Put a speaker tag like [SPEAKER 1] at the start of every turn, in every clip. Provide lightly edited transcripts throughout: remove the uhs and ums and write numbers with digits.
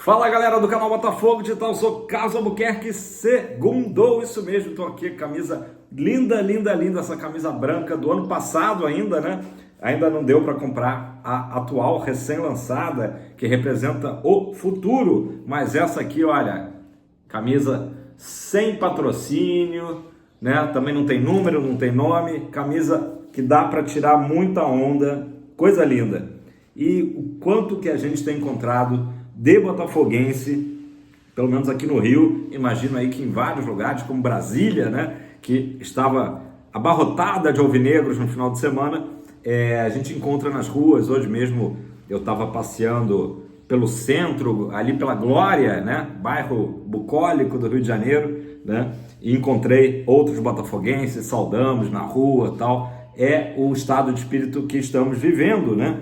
[SPEAKER 1] Fala galera do canal Botafogo Digital, sou Carlos Albuquerque, segundou, isso mesmo, tô aqui, camisa linda, linda, linda, essa camisa branca do ano passado ainda, né? Ainda não deu para comprar a atual, recém-lançada, que representa o futuro, mas essa aqui, olha, camisa sem patrocínio, né? Também não tem número, não tem nome, camisa que dá para tirar muita onda, coisa linda. E o quanto que a gente tem encontrado de botafoguense, pelo menos aqui no Rio, imagino aí que em vários lugares, como Brasília, né, que estava abarrotada de alvinegros no final de semana, a gente encontra nas ruas. Hoje mesmo eu estava passeando pelo centro, ali pela Glória, né, bairro bucólico do Rio de Janeiro, né, e encontrei outros botafoguenses, saudamos na rua, tal. É o estado de espírito que estamos vivendo, né?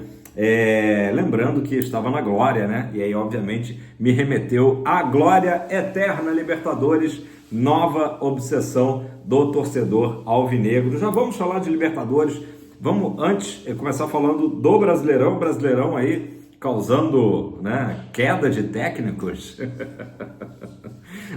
[SPEAKER 1] Lembrando que estava na Glória, né? E aí, obviamente, me remeteu à glória eterna Libertadores, nova obsessão do torcedor alvinegro. Já vamos falar de Libertadores. Vamos, antes, começar falando do Brasileirão. Brasileirão aí causando, né, queda de técnicos.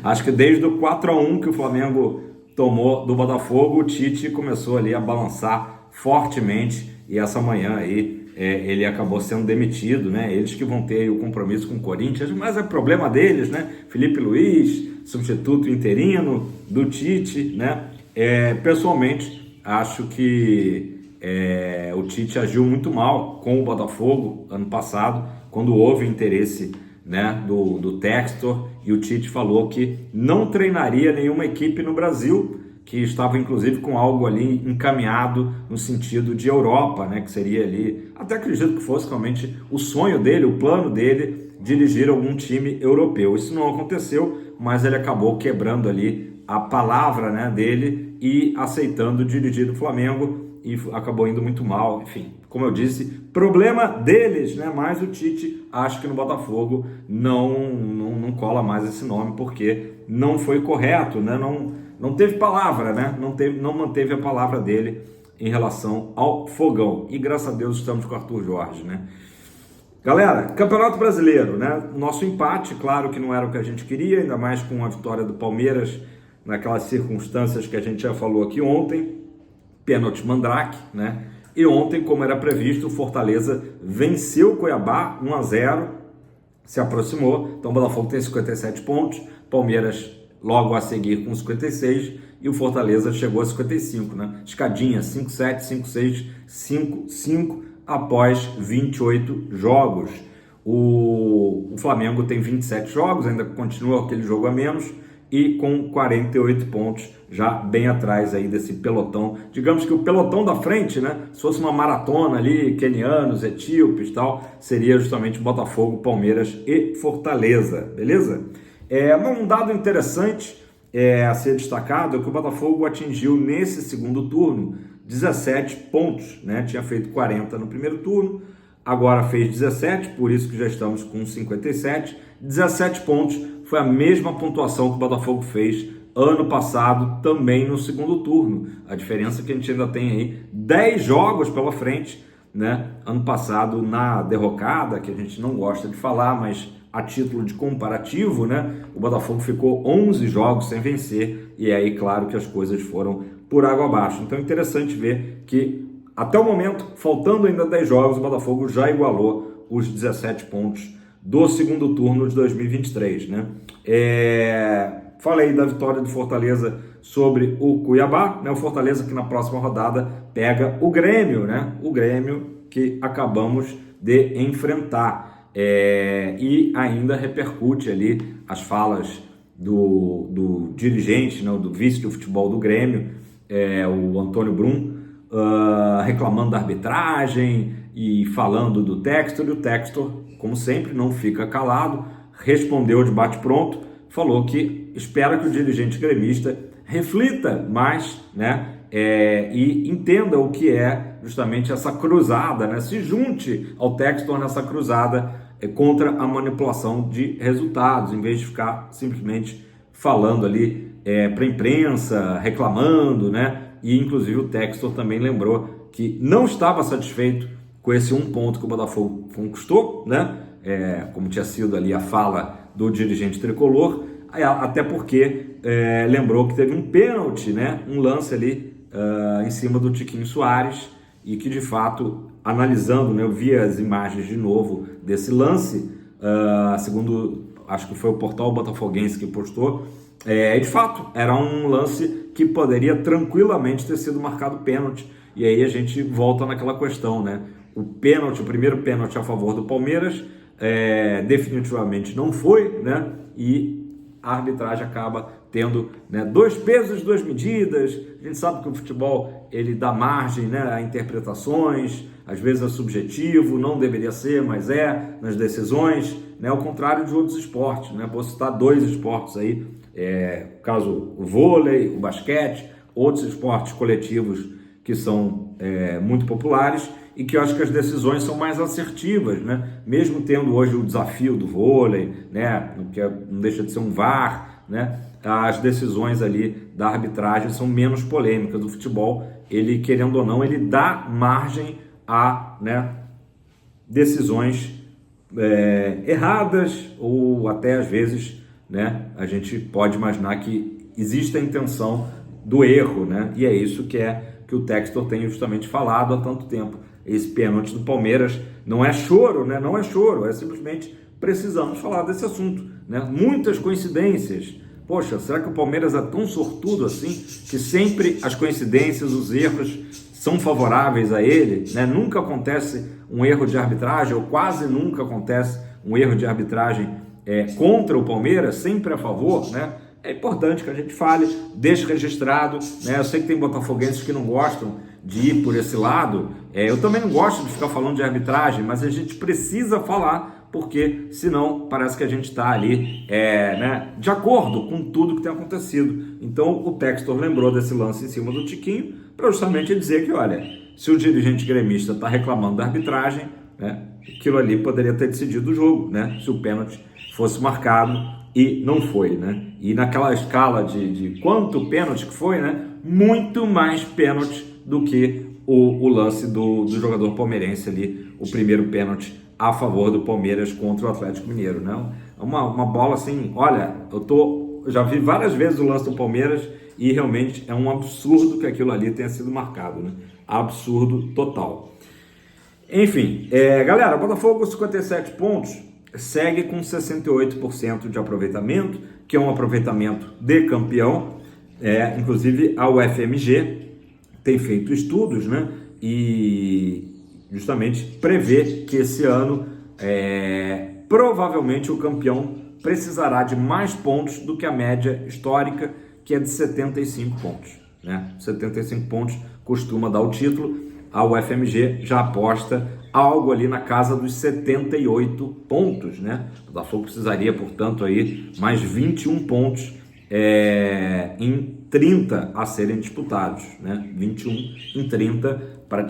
[SPEAKER 1] Acho que desde o 4-1 que o Flamengo tomou do Botafogo, o Tite começou ali a balançar fortemente. E essa manhã aí ele acabou sendo demitido, né? Eles que vão ter o compromisso com o Corinthians, mas é problema deles, né? Felipe Luiz, substituto interino do Tite, né? Pessoalmente, acho que o Tite agiu muito mal com o Botafogo ano passado, quando houve interesse, né, do Textor, e o Tite falou que não treinaria nenhuma equipe no Brasil, que estava inclusive com algo ali encaminhado no sentido de Europa, né, que seria ali, até acredito que fosse realmente o sonho dele, o plano dele, dirigir algum time europeu. Isso não aconteceu, mas ele acabou quebrando ali a palavra, né, dele e aceitando dirigir o Flamengo, e acabou indo muito mal. Enfim, como eu disse, problema deles, né? Mas o Tite, acho que no Botafogo não cola mais esse nome, porque não foi correto, né? Não teve palavra, né? Não manteve a palavra dele em relação ao Fogão. E graças a Deus estamos com o Arthur Jorge, né? Galera, Campeonato Brasileiro, né? Nosso empate, claro que não era o que a gente queria, ainda mais com a vitória do Palmeiras naquelas circunstâncias que a gente já falou aqui ontem. Pênalti Mandrake, né? E ontem, como era previsto, o Fortaleza venceu o Cuiabá 1-0, se aproximou. Então o Botafogo tem 57 pontos, Palmeiras logo a seguir com 56 e o Fortaleza chegou a 55, né? Escadinha 5-7, 5-6, 5-5 após 28 jogos. O Flamengo tem 27 jogos, ainda continua aquele jogo a menos, e com 48 pontos, já bem atrás aí desse pelotão. Digamos que o pelotão da frente, né? Se fosse uma maratona ali, quenianos, etíopes e tal, seria justamente Botafogo, Palmeiras e Fortaleza, beleza? Um dado interessante a ser destacado é que o Botafogo atingiu nesse segundo turno 17 pontos, né? Tinha feito 40 no primeiro turno, agora fez 17, por isso que já estamos com 57. 17 pontos foi a mesma pontuação que o Botafogo fez ano passado, também no segundo turno. A diferença é que a gente ainda tem aí 10 jogos pela frente, né? Ano passado, na derrocada, que a gente não gosta de falar, mas a título de comparativo, né, o Botafogo ficou 11 jogos sem vencer, e aí, claro, que as coisas foram por água abaixo. Então é interessante ver que, até o momento, faltando ainda 10 jogos, o Botafogo já igualou os 17 pontos do segundo turno de 2023, né? Falei da vitória do Fortaleza sobre o Cuiabá, né? O Fortaleza que na próxima rodada pega o Grêmio, né? O Grêmio que acabamos de enfrentar. E ainda repercute ali as falas do dirigente, né, do vice do futebol do Grêmio, o Antônio Brum, reclamando da arbitragem e falando do Textor, e o Textor, como sempre, não fica calado, respondeu de bate-pronto, falou que espera que o dirigente gremista reflita mais, né, e entenda o que é justamente essa cruzada, né, se junte ao Textor nessa cruzada contra a manipulação de resultados, em vez de ficar simplesmente falando ali para a imprensa, reclamando, né, e inclusive o Textor também lembrou que não estava satisfeito com esse 1 ponto que o Botafogo conquistou, né? como tinha sido ali a fala do dirigente tricolor, até porque lembrou que teve um pênalti, né, um lance ali em cima do Tiquinho Soares, e que de fato, analisando, né, eu vi as imagens de novo desse lance, segundo, acho que foi o portal Botafoguense que postou, de fato, era um lance que poderia tranquilamente ter sido marcado pênalti, e aí a gente volta naquela questão, né, o primeiro pênalti a favor do Palmeiras, definitivamente não foi, né, e a arbitragem acaba tendo, né, dois pesos, duas medidas. A gente sabe que o futebol ele dá margem, né, a interpretações, às vezes é subjetivo, não deveria ser, mas nas decisões, né, ao contrário de outros esportes, né. Vou citar dois esportes aí, caso o vôlei, o basquete, outros esportes coletivos que são muito populares e que eu acho que as decisões são mais assertivas, né? Mesmo tendo hoje o desafio do vôlei, né, que não deixa de ser um VAR, né? As decisões ali da arbitragem são menos polêmicas. Do futebol, ele, querendo ou não, ele dá margem a, né, decisões erradas, ou até às vezes, né, a gente pode imaginar que existe a intenção do erro, né? E é isso que o Textor tem justamente falado há tanto tempo. Esse pênalti do Palmeiras não é choro, né? Não é choro, é simplesmente precisamos falar desse assunto, né? Muitas coincidências. Poxa, será que o Palmeiras é tão sortudo assim que sempre as coincidências, os erros são favoráveis a ele, né? Nunca acontece um erro de arbitragem, ou quase nunca acontece um erro de arbitragem contra o Palmeiras, sempre a favor, né? É importante que a gente fale, deixe registrado, né? Eu sei que tem botafoguenses que não gostam de ir por esse lado, eu também não gosto de ficar falando de arbitragem, mas a gente precisa falar, porque senão parece que a gente está ali né, de acordo com tudo que tem acontecido. Então o Textor lembrou desse lance em cima do Tiquinho, para justamente dizer que, olha, se o dirigente gremista está reclamando da arbitragem, né, aquilo ali poderia ter decidido o jogo, né, se o pênalti fosse marcado, e não foi, né? E naquela escala de quanto pênalti que foi, né? Muito mais pênalti do que o lance do jogador palmeirense ali, o primeiro pênalti a favor do Palmeiras contra o Atlético Mineiro, né? Uma bola assim, olha, eu já vi várias vezes o lance do Palmeiras e realmente é um absurdo que aquilo ali tenha sido marcado, né? Absurdo total. Enfim, galera, Botafogo 57 pontos, segue com 68% de aproveitamento, que é um aproveitamento de campeão. Inclusive a UFMG tem feito estudos, né, e justamente prevê que esse ano provavelmente o campeão precisará de mais pontos do que a média histórica, que é de 75 pontos, né? 75 pontos costuma dar o título. A UFMG já aposta algo ali na casa dos 78 pontos, né? O Botafogo precisaria, portanto, aí mais 21 pontos em 30 a serem disputados, né? 21 em 30 para,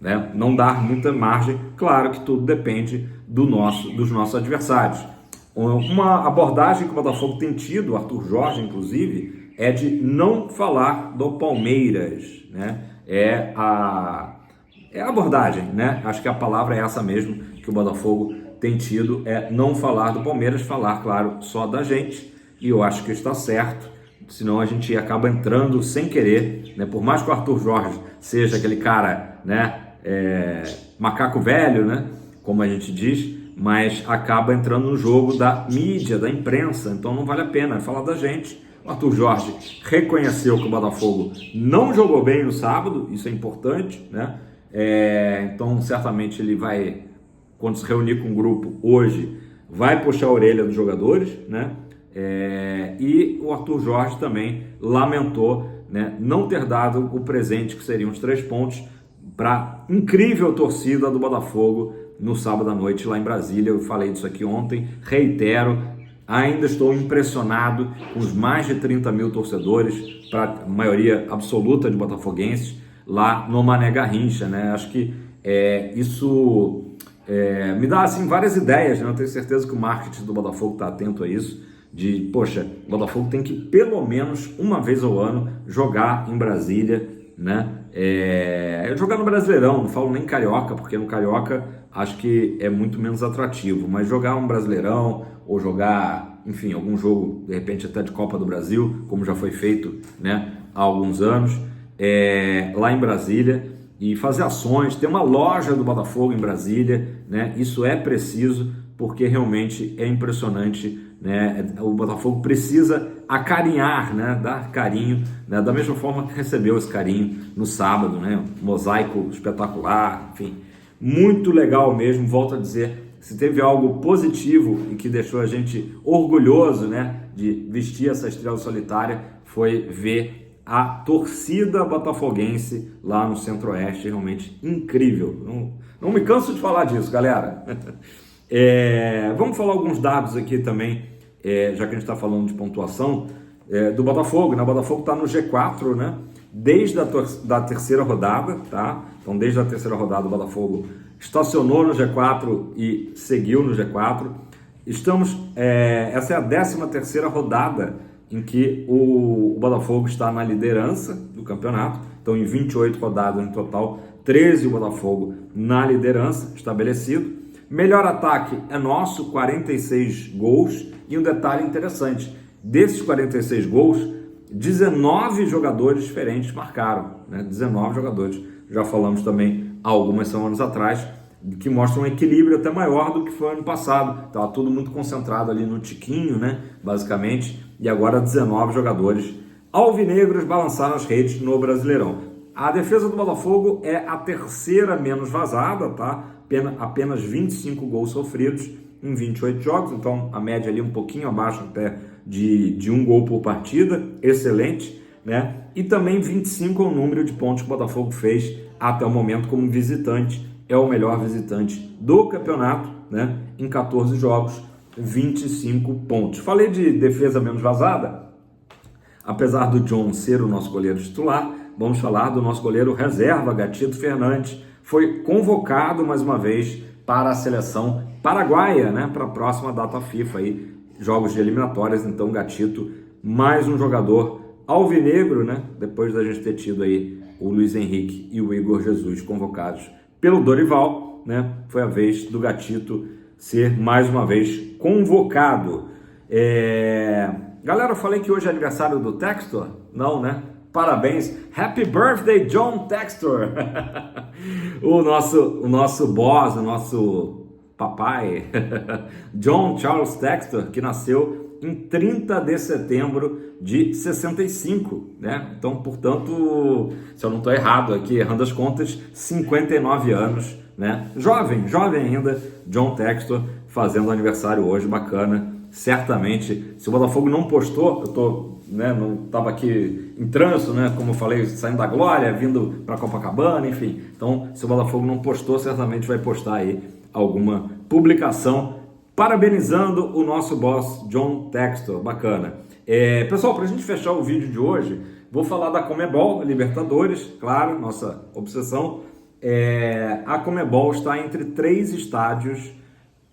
[SPEAKER 1] né, não dar muita margem. Claro que tudo depende dos nossos adversários. Uma abordagem que o Botafogo tem tido, o Arthur Jorge, inclusive, é de não falar do Palmeiras, né? A abordagem, né? Acho que a palavra é essa mesmo que o Botafogo tem tido, não falar do Palmeiras, falar, claro, só da gente, e eu acho que está certo, senão a gente acaba entrando sem querer, né? Por mais que o Arthur Jorge seja aquele cara, né, macaco velho, né, como a gente diz, mas acaba entrando no jogo da mídia, da imprensa, então não vale a pena falar da gente. O Arthur Jorge reconheceu que o Botafogo não jogou bem no sábado, isso é importante, né? Então certamente ele vai, quando se reunir com o grupo hoje, vai puxar a orelha dos jogadores, né? E o Arthur Jorge também lamentou, né, não ter dado o presente que seriam os 3 pontos para a incrível torcida do Botafogo no sábado à noite lá em Brasília. Eu falei disso aqui ontem, reitero, ainda estou impressionado com os mais de 30 mil torcedores, para a maioria absoluta de botafoguenses, lá no Mané Garrincha, né? Acho que isso me dá assim, várias ideias, né? Eu tenho certeza que o marketing do Botafogo está atento a isso, poxa, o Botafogo tem que pelo menos uma vez ao ano jogar em Brasília, né? Jogar no Brasileirão, não falo nem Carioca, porque no Carioca acho que é muito menos atrativo. Mas jogar um Brasileirão ou jogar, enfim, algum jogo, de repente até de Copa do Brasil, como já foi feito, né, há alguns anos, lá em Brasília, e fazer ações, ter uma loja do Botafogo em Brasília, né, isso é preciso, porque realmente é impressionante, né, o Botafogo precisa acarinhar, né, dar carinho, né, da mesma forma que recebeu esse carinho no sábado, né, mosaico espetacular, enfim, muito legal mesmo. Volto a dizer, se teve algo positivo e que deixou a gente orgulhoso, né, de vestir essa estrela solitária, foi ver a torcida botafoguense lá no Centro-Oeste, realmente incrível. Não me canso de falar disso, galera. Vamos falar alguns dados aqui também, já que a gente está falando de pontuação do Botafogo, né? O Botafogo está no G4, né? Desde da terceira rodada, tá? Então, desde a terceira rodada, o Botafogo estacionou no G4 e seguiu no G4. Essa é a 13ª rodada em que o Botafogo está na liderança do campeonato. Então, em 28 rodadas no total, 13 o Botafogo na liderança, estabelecido. Melhor ataque é nosso, 46 gols. E um detalhe interessante, desses 46 gols, 19 jogadores diferentes marcaram, né? 19 jogadores. Já falamos também há algumas semanas atrás, que mostra um equilíbrio até maior do que foi ano passado. Estava tudo muito concentrado ali no Tiquinho, né, basicamente, e agora 19 jogadores alvinegros balançaram as redes no Brasileirão. A defesa do Botafogo é a terceira menos vazada, tá? Apenas 25 gols sofridos em 28 jogos, então a média ali um pouquinho abaixo até de um gol por partida, excelente, né? E também 25 é o número de pontos que o Botafogo fez até o momento como visitante. É o melhor visitante do campeonato, né? Em 14 jogos, 25 pontos. Falei de defesa menos vazada. Apesar do John ser o nosso goleiro titular, vamos falar do nosso goleiro reserva, Gatito Fernandes. Foi convocado mais uma vez para a seleção paraguaia, né? Para a próxima data FIFA, aí, jogos de eliminatórias. Então, Gatito, mais um jogador alvinegro, né? Depois da gente ter tido aí o Luiz Henrique e o Igor Jesus convocados pelo Dorival, né? Foi a vez do Gatito ser mais uma vez convocado. Galera, eu falei que hoje é aniversário do Textor? Não, né? Parabéns! Happy birthday, John Textor! o nosso boss, o nosso papai, John Charles Textor, que nasceu em 30 de setembro de 65, né? Então, portanto, se eu não estou errado aqui, errando as contas, 59 anos, né? Jovem ainda, John Textor, fazendo aniversário hoje, bacana. Certamente, se o Botafogo não postou, eu tô, né, não estava aqui em trânsito, né, como eu falei, saindo da Glória, vindo para Copacabana, enfim. Então, se o Botafogo não postou, certamente vai postar aí alguma publicação parabenizando o nosso boss John Textor, bacana. Pessoal, para a gente fechar o vídeo de hoje, vou falar da Conmebol, Libertadores, claro, nossa obsessão. A Conmebol está entre 3 estádios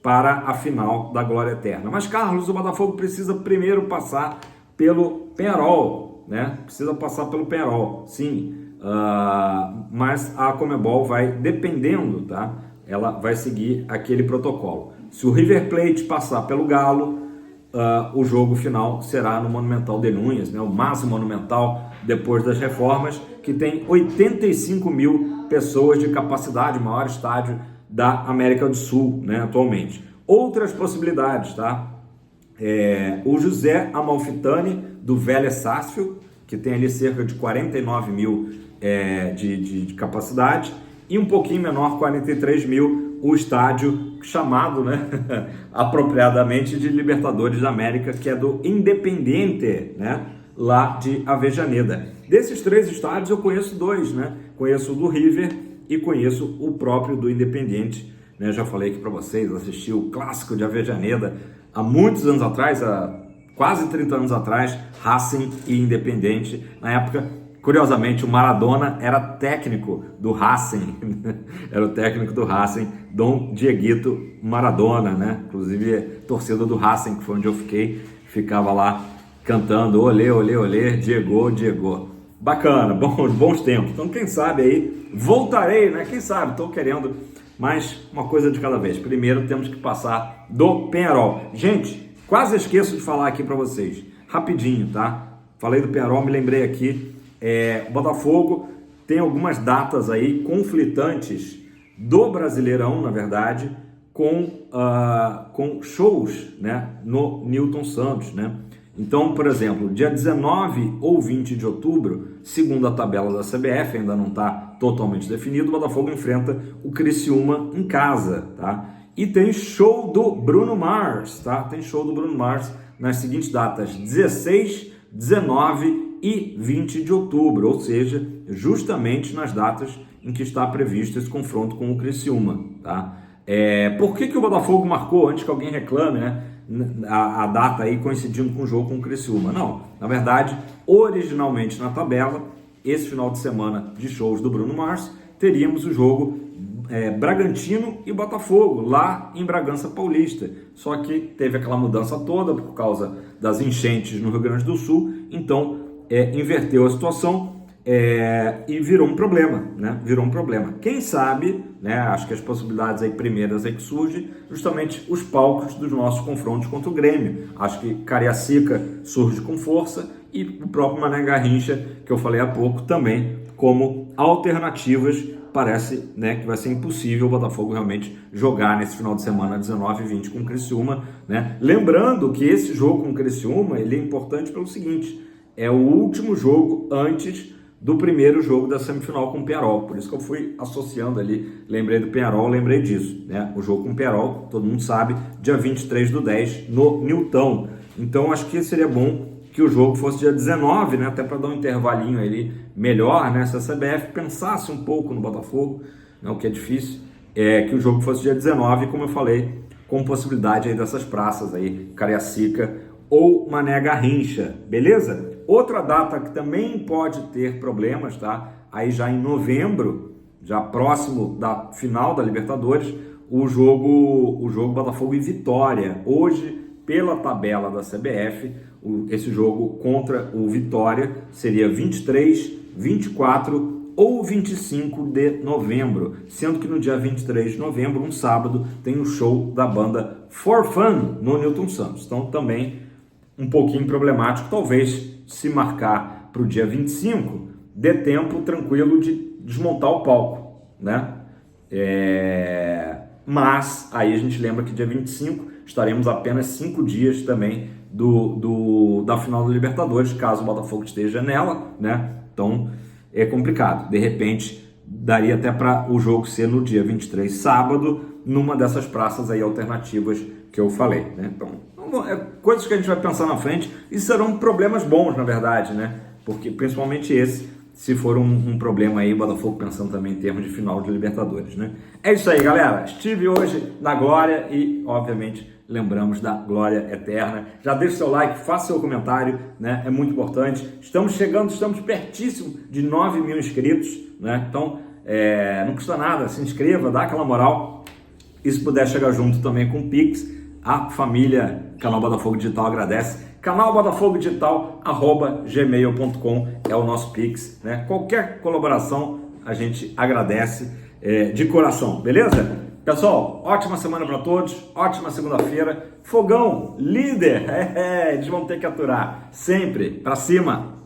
[SPEAKER 1] para a final da Glória Eterna. Mas, Carlos, o Botafogo precisa primeiro passar pelo Penharol, né? Precisa passar pelo Penharol, sim. Mas a Conmebol vai, dependendo, tá? Ela vai seguir aquele protocolo. Se o River Plate passar pelo Galo, o jogo final será no Monumental de Núñez, né? O máximo monumental depois das reformas, que tem 85 mil pessoas de capacidade, o maior estádio da América do Sul, né, atualmente. Outras possibilidades, tá? O José Amalfitani, do Vélez Sarsfield, que tem ali cerca de 49 mil de capacidade, e um pouquinho menor, 43 mil, o estádio chamado, né, apropriadamente de Libertadores da América, que é do Independiente, né, lá de Avellaneda. Desses 3 estádios eu conheço 2, né? Conheço o do River e conheço o próprio do Independiente, né? Já falei aqui para vocês, assisti o clássico de Avellaneda há muitos anos atrás, há quase 30 anos atrás, Racing e Independiente. Na época, curiosamente, o Maradona era técnico do Racing, era o técnico do Racing, Dom Dieguito Maradona, né? Inclusive, torcida do Racing, que foi onde eu ficava lá cantando olê, olê, olê, Diego, Diego. Bacana, bons tempos. Então, quem sabe aí, voltarei, né? Quem sabe, estou querendo mas uma coisa de cada vez. Primeiro temos que passar do Penharol. Gente, quase esqueço de falar aqui para vocês, rapidinho, tá? Falei do Penharol, me lembrei aqui, o Botafogo tem algumas datas aí conflitantes do Brasileirão, na verdade, com shows, né, no Newton Santos, né? Então, por exemplo, dia 19 ou 20 de outubro, segundo a tabela da CBF, ainda não está totalmente definido, o Botafogo enfrenta o Criciúma em casa, tá? E tem show do Bruno Mars, tá? Tem show do Bruno Mars nas seguintes datas, 16, 19 e 20 de outubro, ou seja, justamente nas datas em que está previsto esse confronto com o Criciúma, tá? Por que o Botafogo marcou, antes que alguém reclame, né, a data aí coincidindo com o jogo com o Criciúma? Não, na verdade, originalmente na tabela, esse final de semana de shows do Bruno Mars, teríamos o jogo Bragantino e Botafogo, lá em Bragança Paulista. Só que teve aquela mudança toda por causa das enchentes no Rio Grande do Sul, então inverteu a situação e virou um problema, né? Virou um problema. Quem sabe, né? Acho que as possibilidades aí primeiras aí que surgem, justamente os palcos dos nossos confrontos contra o Grêmio. Acho que Cariacica surge com força e o próprio Mané Garrincha, que eu falei há pouco, também como alternativas. Parece, né, que vai ser impossível o Botafogo realmente jogar nesse final de semana 19 e 20 com o Criciúma, né? Lembrando que esse jogo com o Criciúma, ele é importante pelo seguinte, é o último jogo antes do primeiro jogo da semifinal com o Penharol, por isso que eu fui associando ali, lembrei do Penharol, lembrei disso, né? O jogo com o Penharol, todo mundo sabe, dia 23/10 no Newton. Então acho que seria bom que o jogo fosse dia 19, né? Até para dar um intervalinho ali melhor, né? Se a CBF pensasse um pouco no Botafogo, né? O que é difícil, que o jogo fosse dia 19, como eu falei, com possibilidade aí dessas praças aí, Cariacica ou Mané Garrincha, beleza? Outra data que também pode ter problemas, tá? Aí já em novembro, já próximo da final da Libertadores, o jogo Botafogo e Vitória. Hoje, pela tabela da CBF, esse jogo contra o Vitória seria 23, 24 ou 25 de novembro, sendo que no dia 23 de novembro, um sábado, tem o show da banda For Fun no Newton Santos. Então também um pouquinho problemático, talvez se marcar para o dia 25, dê tempo tranquilo de desmontar o palco, né? Mas aí a gente lembra que dia 25 estaremos apenas 5 dias também da final da Libertadores, caso o Botafogo esteja nela, né? Então é complicado. De repente, daria até para o jogo ser no dia 23, sábado, numa dessas praças aí alternativas que eu falei, né? Então, coisas que a gente vai pensar na frente, e serão problemas bons, na verdade, né? Porque principalmente esse, se for um problema aí, o Botafogo pensando também em termos de final de Libertadores, né? É isso aí, galera. Estive hoje na glória e, obviamente, lembramos da glória eterna. Já deixa o seu like, faça seu comentário, né? É muito importante. Estamos pertíssimo de 9.000 inscritos, né? Então, não custa nada, se inscreva, dá aquela moral. E se puder chegar junto também com o Pix, a família Canal Botafogo Digital agradece. Canal Botafogo Digital @gmail.com é o nosso Pix, né? Qualquer colaboração a gente agradece de coração, beleza? Pessoal, ótima semana para todos, ótima segunda-feira. Fogão, líder, eles vão ter que aturar, sempre para cima.